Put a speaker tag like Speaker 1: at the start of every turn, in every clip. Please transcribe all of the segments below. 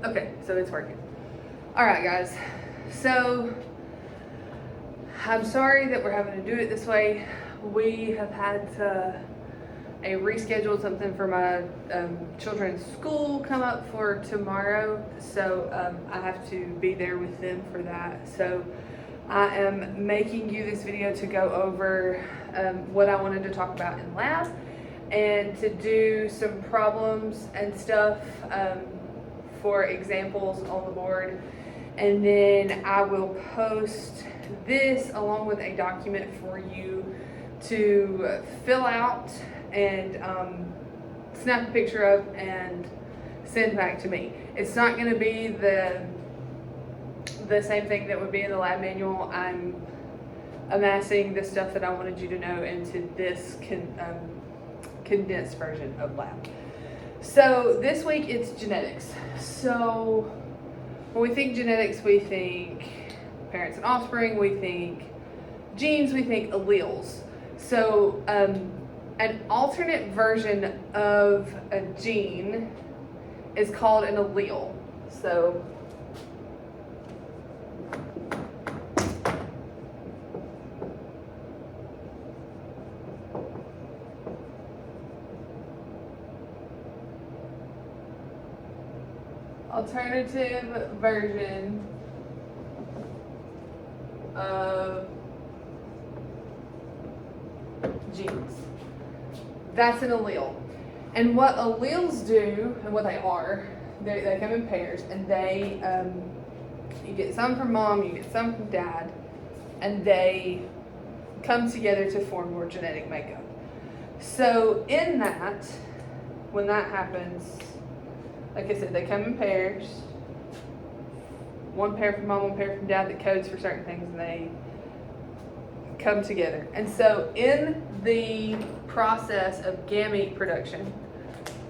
Speaker 1: Okay, so it's working. All right, guys. So I'm sorry that we're having to do it this way. We have had to reschedule something for my children's school come up for tomorrow. So I have to be there with them for that. So I am making you this video to go over what I wanted to talk about in lab and to do some problems and stuff for examples on the board. And then I will post this along with a document for you to fill out and snap a picture of and send back to me. It's not going to be the same thing that would be in the lab manual. I'm amassing the stuff that I wanted you to know into this condensed version of lab. So this week it's genetics. So when we think genetics, we think parents and offspring, we think genes, we think alleles. So an alternate version of a gene is called an allele. So alternative version of genes. That's an allele. And what alleles do, and what they are, they come in pairs, and they, you get some from mom, you get some from dad, and they come together to form your genetic makeup. So in that, when that happens, like I said, they come in pairs. One pair from mom, one pair from dad that codes for certain things, and they come together. And so in the process of gamete production,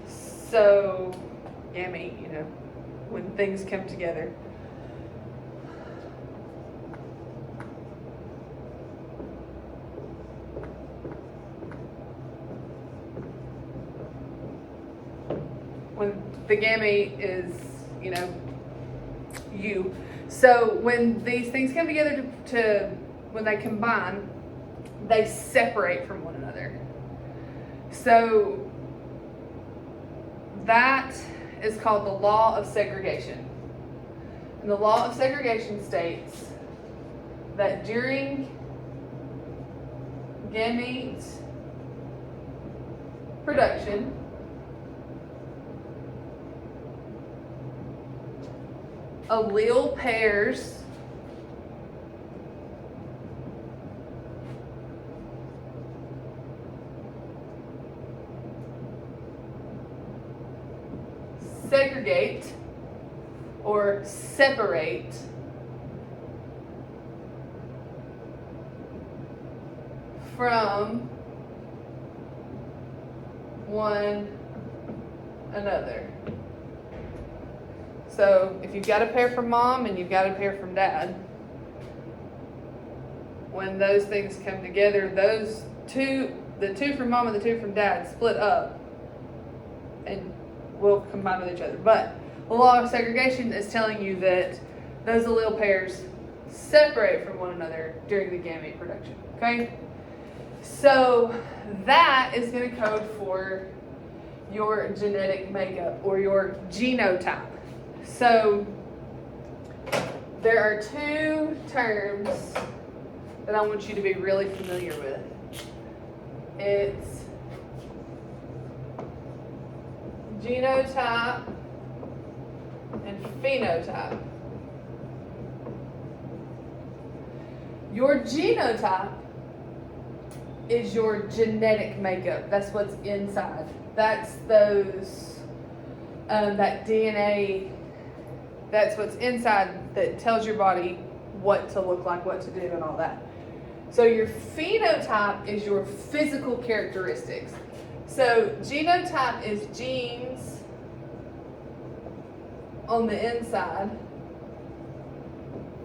Speaker 1: so gamete, you know, when things come together, when the gamete is, you know, you. So when these things come together when they combine, they separate from one another. So that is called the law of segregation. And the law of segregation states that during gamete production, allele pairs segregate or separate from one another. So if you've got a pair from mom and you've got a pair from dad, when those things come together, the two from mom and the two from dad split up and will combine with each other. But the law of segregation is telling you that those allele pairs separate from one another during the gamete production. Okay? So that is going to code for your genetic makeup or your genotype. So there are two terms that I want you to be really familiar with. It's genotype and phenotype. Your genotype is your genetic makeup. That's what's inside. That's those, that DNA, that's what's inside that tells your body what to look like, what to do, and all that. So your phenotype is your physical characteristics. So genotype is genes on the inside.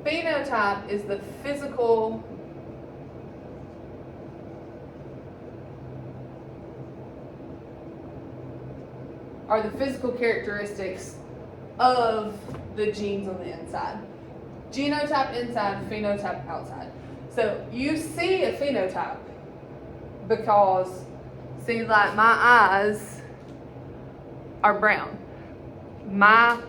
Speaker 1: Phenotype is the physical are the physical characteristics of the genes on the inside. Genotype inside, phenotype outside. So you see a phenotype because, see, like my eyes are brown. My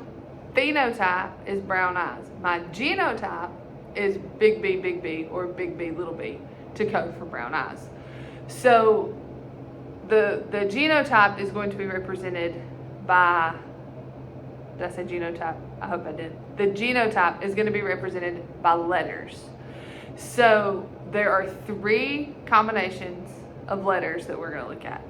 Speaker 1: phenotype is brown eyes. My genotype is big B, or big B, little b, to code for brown eyes. So the genotype is going to be represented by, did I say genotype? I hope I did. The genotype is going to be represented by letters. So there are 3 combinations of letters that we're going to look at.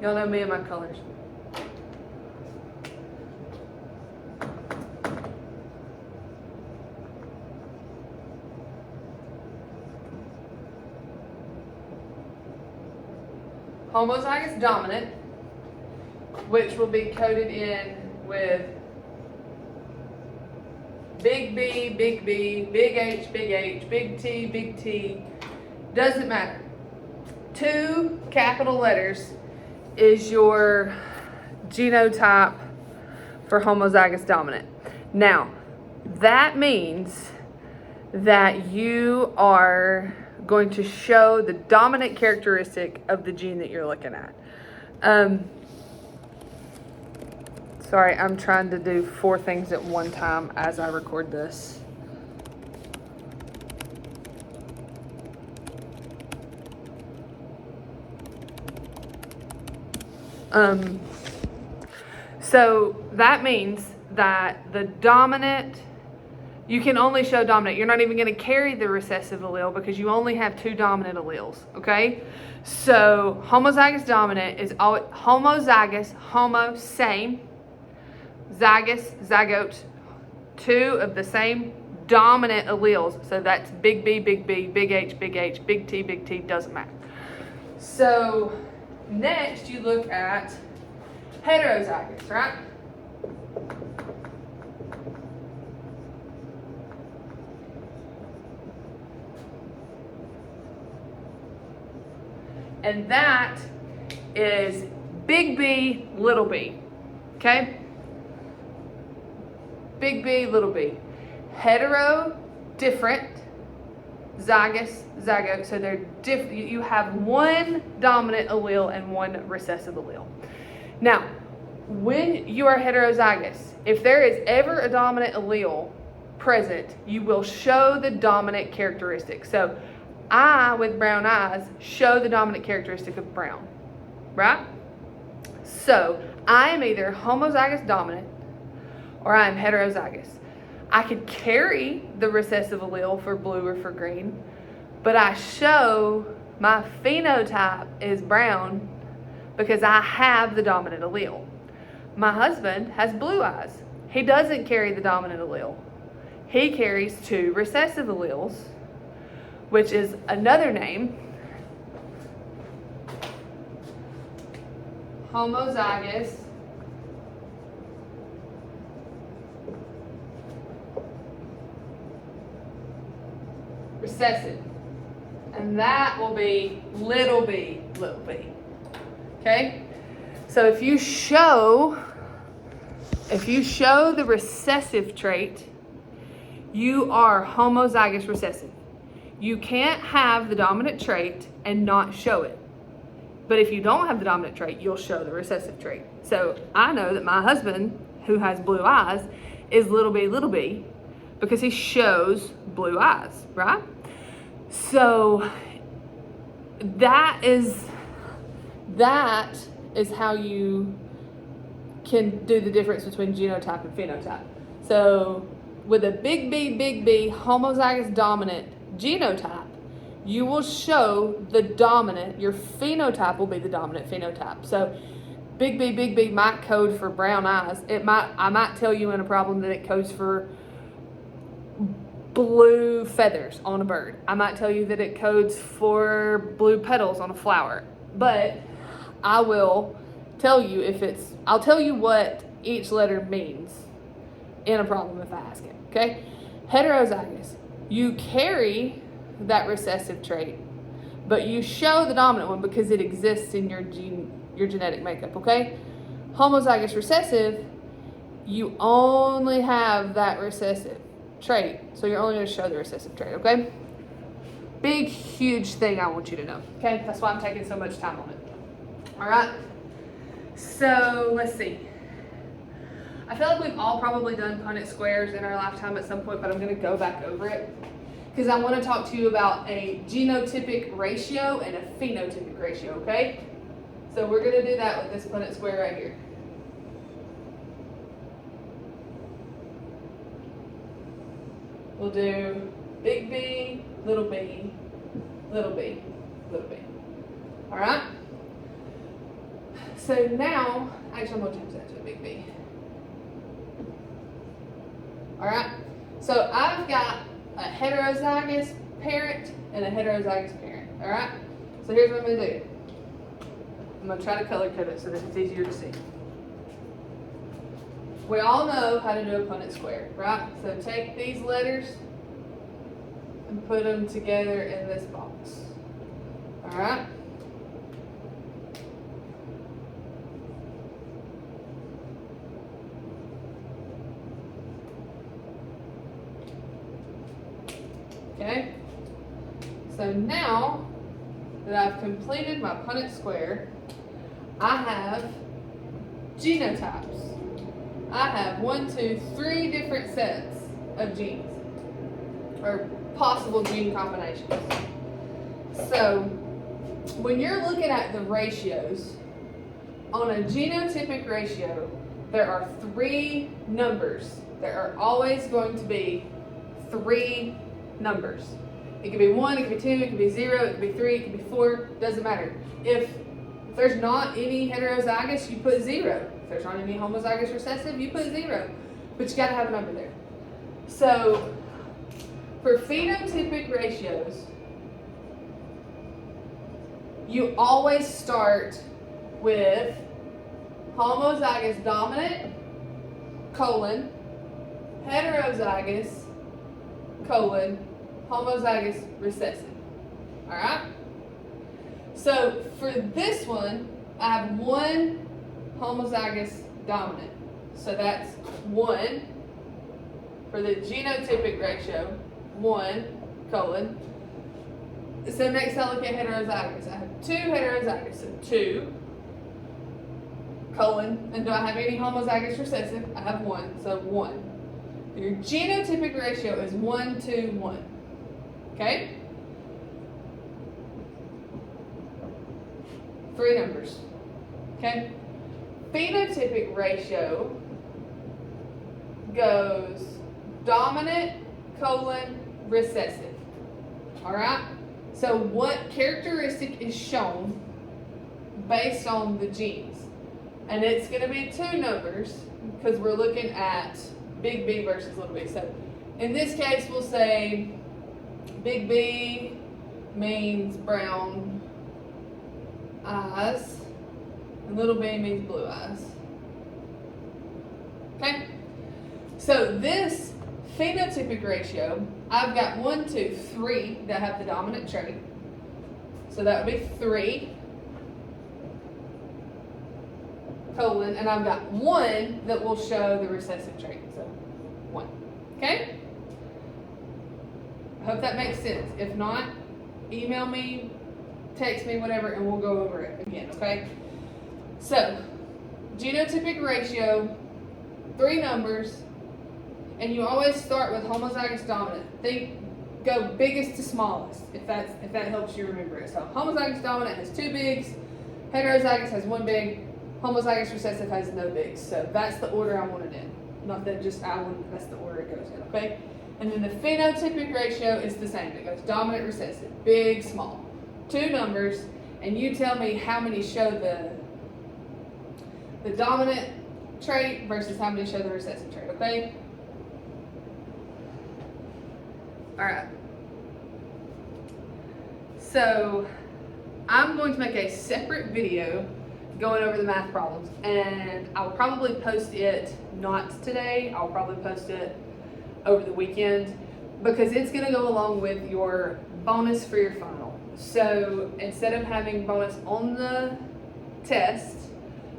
Speaker 1: Y'all know me and my colors. Homozygous dominant, which will be coded in with big B, big B, big H, big T, doesn't matter. 2 capital letters is your genotype for homozygous dominant. Now, that means that you are going to show the dominant characteristic of the gene that you're looking at. Sorry, I'm trying to do 4 things at one time as I record this. So that means that the dominant, you can only show dominant. You're not even going to carry the recessive allele because you only have 2 dominant alleles, okay? So homozygous dominant is all homozygous, homo, same, zygous, zygote, 2 of the same dominant alleles. So that's big B, big H, big T, doesn't matter. So next you look at heterozygous, right? And that is big B, little b, okay? Big B, little b. Hetero, different. Zygous, zygote, so they're different. You have 1 dominant allele and 1 recessive allele. Now, when you are heterozygous, if there is ever a dominant allele present, you will show the dominant characteristic. So I, with brown eyes, show the dominant characteristic of brown, right? So I am either homozygous dominant or I am heterozygous. I could carry the recessive allele for blue or for green, but I show my phenotype is brown because I have the dominant allele. My husband has blue eyes. He doesn't carry the dominant allele. He carries 2 recessive alleles, which is another name, homozygous recessive. And that will be little b, okay? So if you show the recessive trait, you are homozygous recessive. You can't have the dominant trait and not show it. But if you don't have the dominant trait, you'll show the recessive trait. So I know that my husband, who has blue eyes, is little b because he shows blue eyes, right? So that is how you can do the difference between genotype and phenotype. So with a big B, homozygous dominant genotype, you will show the dominant, your phenotype will be the dominant phenotype. So big B might code for brown eyes. I might tell you in a problem that it codes for blue feathers on a bird. I might tell you that it codes for blue petals on a flower. But I will tell you I'll tell you what each letter means in a problem if I ask it, okay? Heterozygous, you carry that recessive trait, but you show the dominant one because it exists in your genetic makeup, okay? Homozygous recessive, you only have that recessive trait, so you're only going to show the recessive trait, okay? Big, huge thing I want you to know, okay? That's why I'm taking so much time on it. All right, so let's see. I feel like we've all probably done Punnett squares in our lifetime at some point, but I'm going to go back over it because I want to talk to you about a genotypic ratio and a phenotypic ratio, okay? So we're going to do that with this Punnett square right here. We'll do big B, little b, little b, little b. All right? So now, actually I'm going to change that to a big B. All right? So I've got a heterozygous parent and a heterozygous parent. All right? So here's what I'm going to do. I'm going to try to color code it so that it's easier to see. We all know how to do a Punnett square, right? So take these letters and put them together in this box. All right? Okay? So now that I've completed my Punnett square, I have genotypes. I have 1, 2, 3 different sets of genes, or possible gene combinations. So when you're looking at the ratios, on a genotypic ratio, there are 3 numbers. There are always going to be 3 numbers. It could be 1, it could be 2, it could be 0, it could be 3, it could be 4, doesn't matter. If there's not any heterozygous, you put 0. If there's not any homozygous recessive, you put 0. But you gotta have a number there. So for phenotypic ratios, you always start with homozygous dominant, colon, heterozygous, colon, homozygous recessive. All right? So for this one, I have 1 homozygous dominant. So that's 1 for the genotypic ratio, 1, colon. So next I look at heterozygous. I have 2 heterozygous, so 2, colon. And do I have any homozygous recessive? I have 1, so 1. Your genotypic ratio is 1, 2, 1. Okay? 3 numbers. Okay? Phenotypic ratio goes dominant, colon, recessive. Alright? So what characteristic is shown based on the genes? And it's going to be 2 numbers because we're looking at big B versus little b. So in this case, we'll say big B means brown eyes, and little b means blue eyes. Okay? So this phenotypic ratio, I've got 1, 2, 3 that have the dominant trait. So that would be 3, colon, and I've got 1 that will show the recessive trait. So 1. Okay? I hope that makes sense. If not, email me, text me, whatever, and we'll go over it again, okay? So, genotypic ratio, 3 numbers, and you always start with homozygous dominant. Go biggest to smallest, if that helps you remember it. So, homozygous dominant has 2 bigs, heterozygous has 1 big, homozygous recessive has no bigs. So that's the order I want it in. Not that just that's the order it goes in, okay? And then the phenotypic ratio is the same. It goes dominant, recessive, big, small. 2 numbers, and you tell me how many show the dominant trait versus how many show the recessive trait, okay? All right. So I'm going to make a separate video going over the math problems, and I'll probably post it not today. I'll probably post it over the weekend because it's going to go along with your bonus for your final. So instead of having bonus on the test,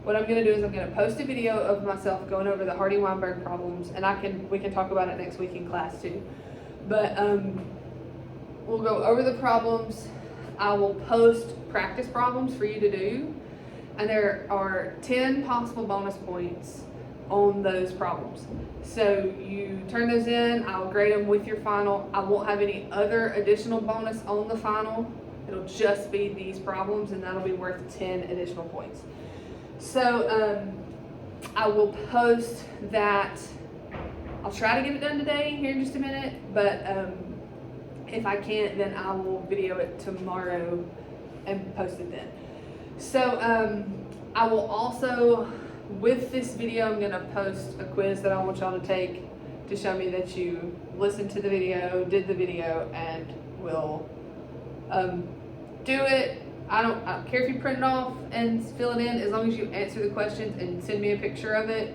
Speaker 1: what I'm gonna do is I'm gonna post a video of myself going over the Hardy-Weinberg problems, and we can talk about it next week in class too. But we'll go over the problems. I will post practice problems for you to do, and there are 10 possible bonus points on those problems. So you turn those in, I'll grade them with your final. I won't have any other additional bonus on the final. It'll just be these problems, and that'll be worth 10 additional points. So I will post that. I'll try to get it done today here in just a minute, but if I can't, then I will video it tomorrow and post it then. So I will also, with this video, I'm gonna post a quiz that I want y'all to take to show me that you listened to the video, did the video, and will do it. I don't care if you print it off and fill it in, as long as you answer the questions and send me a picture of it.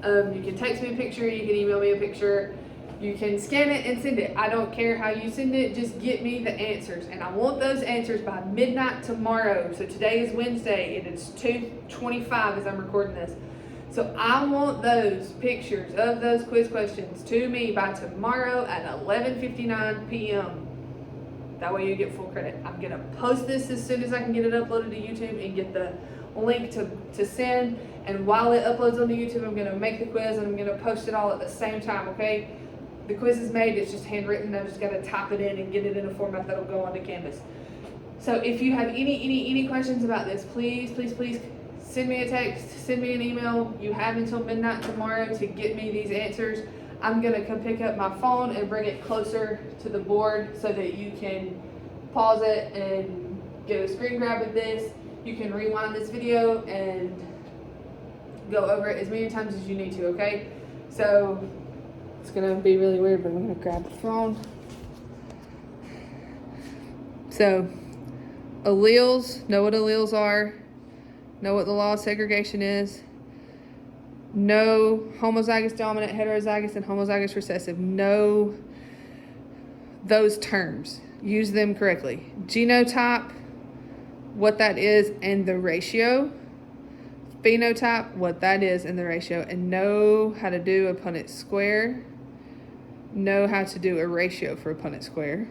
Speaker 1: You can text me a picture, you can email me a picture, you can scan it and send it. I don't care how you send it, just get me the answers. And I want those answers by midnight tomorrow. So today is Wednesday and it's 2:25 as I'm recording this. So I want those pictures of those quiz questions to me by tomorrow at 11:59 p.m. That way you get full credit. I'm gonna post this as soon as I can get it uploaded to YouTube and get the link to send. And while it uploads onto YouTube, I'm gonna make the quiz and I'm gonna post it all at the same time, okay? The quiz is made, it's just handwritten. I just gotta type it in and get it in a format that'll go onto Canvas. So if you have any questions about this, please send me a text, send me an email. You have until midnight tomorrow to get me these answers. I'm gonna come pick up my phone and bring it closer to the board so that you can pause it and get a screen grab of this. You can rewind this video and go over it as many times as you need to, okay? So it's gonna be really weird, but I'm gonna grab the phone. So alleles, know what alleles are, know what the law of segregation is. Know homozygous dominant, heterozygous, and homozygous recessive. Know those terms. Use them correctly. Genotype, what that is and the ratio. Phenotype, what that is and the ratio. And know how to do a Punnett square. Know how to do a ratio for a Punnett square.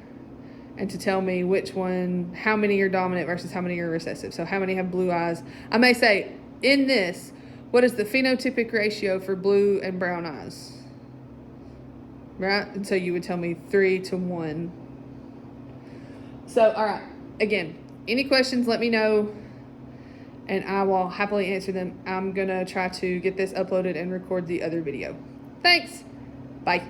Speaker 1: And to tell me which one, how many are dominant versus how many are recessive. So how many have blue eyes. I may say, in this, what is the phenotypic ratio for blue and brown eyes? Right? And so you would tell me 3:1. So, all right. Again, any questions, let me know, and I will happily answer them. I'm going to try to get this uploaded and record the other video. Thanks. Bye.